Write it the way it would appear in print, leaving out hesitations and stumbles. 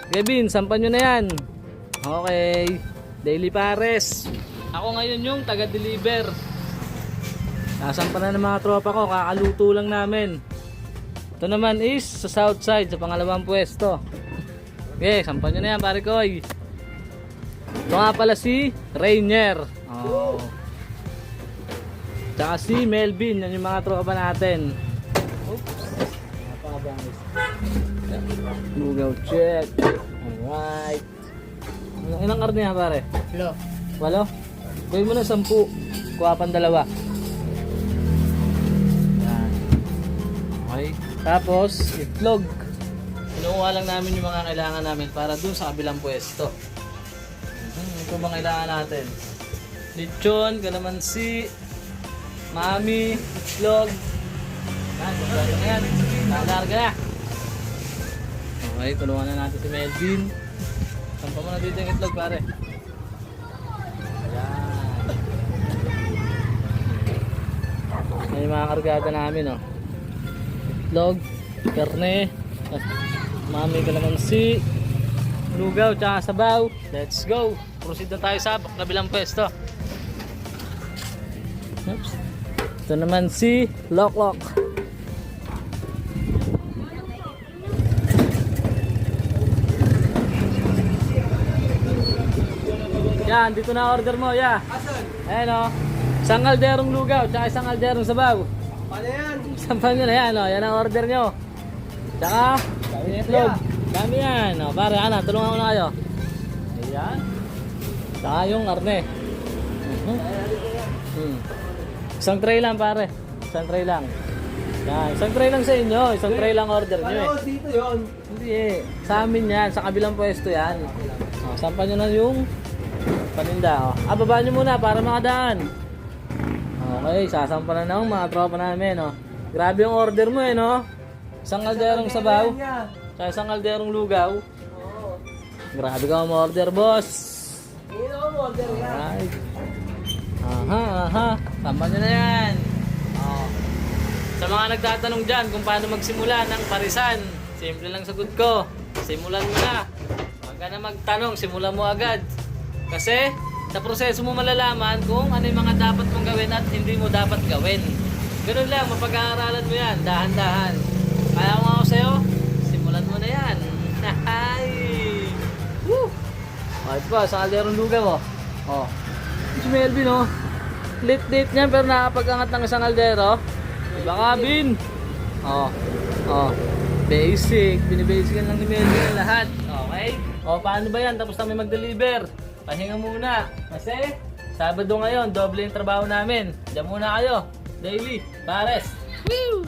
Kevin, sampan nyo na yan. Okay. Daily pares. Ako ngayon yung taga-deliver. Nasampan na ng mga tropa ko. Kakaluto lang namin. Ito naman is sa south side, sa pangalawang pwesto. Okay, sampan nyo na yan, pare koy. Ito nga pala si Rainier. Oh. Tsaka si Melvin. Yan yung mga tropa natin. Oops. Lugaw check. Alright. Ilang karne yan, pare? 8. Gawin mo na 10. Kuha pang 2. Yan. Okay. Tapos, itlog. Kinukuha lang namin yung mga kailangan namin para dun sa kabilang pwesto. Ito bang kailangan natin? Lechon, kalamansi, mami, itlog. Yan, magkano na yan. Nalarga na. Okay, tulungan na natin si Melvin. Sampa mo na dito yung itlog, pare. Ayan. Yan yung mga kargada namin, oh. Itlog, karne, mami, kalamansi, lugaw, tsaka sabaw. Let's go! Proceed na tayo sa kabilang pwesto. Oops. Ito naman si Loklok. Yan, dito na order mo, ya. Ayan o. Isang kalderong lugaw, tsaka isang kalderong sabaw. Ano yan? Sampan nyo na yan, o. Yan ang order nyo. Tsaka, itlog. Dami yan, o. Pare, tulungan ko na kayo. Ayan. Tsaka yung karne. Isang tray lang, pare. Isang tray lang. Yan, isang tray lang sa inyo. Isang tray lang order nyo, eh. Ano dito yun? Hindi, eh. Sa amin yan, sa kabilang pwesto yan. O, sampan nyo na yung paninda, oh. Babaan nyo muna para makadaan. Okay, sasampan na ng mga tropa namin, oh. Grabe yung order mo, eh, no? Isang kalderong sabaw, tsaka isang kalderong lugaw. Grabe ka order, boss. Order yan. Alright. Aha. Sampan nyo na yan. Oh. Sa mga nagtatanong dyan kung paano magsimula ng parisan, simple lang sagot ko. Simulan mo na. Huwag ka na magtanong, simulan mo agad. Kasi sa proseso mo malalaman kung ano yung mga dapat mong gawin at hindi mo dapat gawin. Ganun lang, mapag-aaralan mo yan, dahan-dahan. Kaya ko nga ako sa'yo, simulan mo na yan. Hay! Woo! O, ito pa, sa kalderong lugaw, oh. Oh. Si Melvin, oh. Late niya pero nakapag-angat ng isang kaldero. Diba, Kabin? Oh. Oh. Basic. Binibasican lang ni Melvin ang lahat. Okay? O, paano ba yan? Tapos na may mag-deliver. Pahinga muna. Kasi, Sabado ngayon, doble yung trabaho namin. Diyan muna kayo. Daily. Pares. Woo!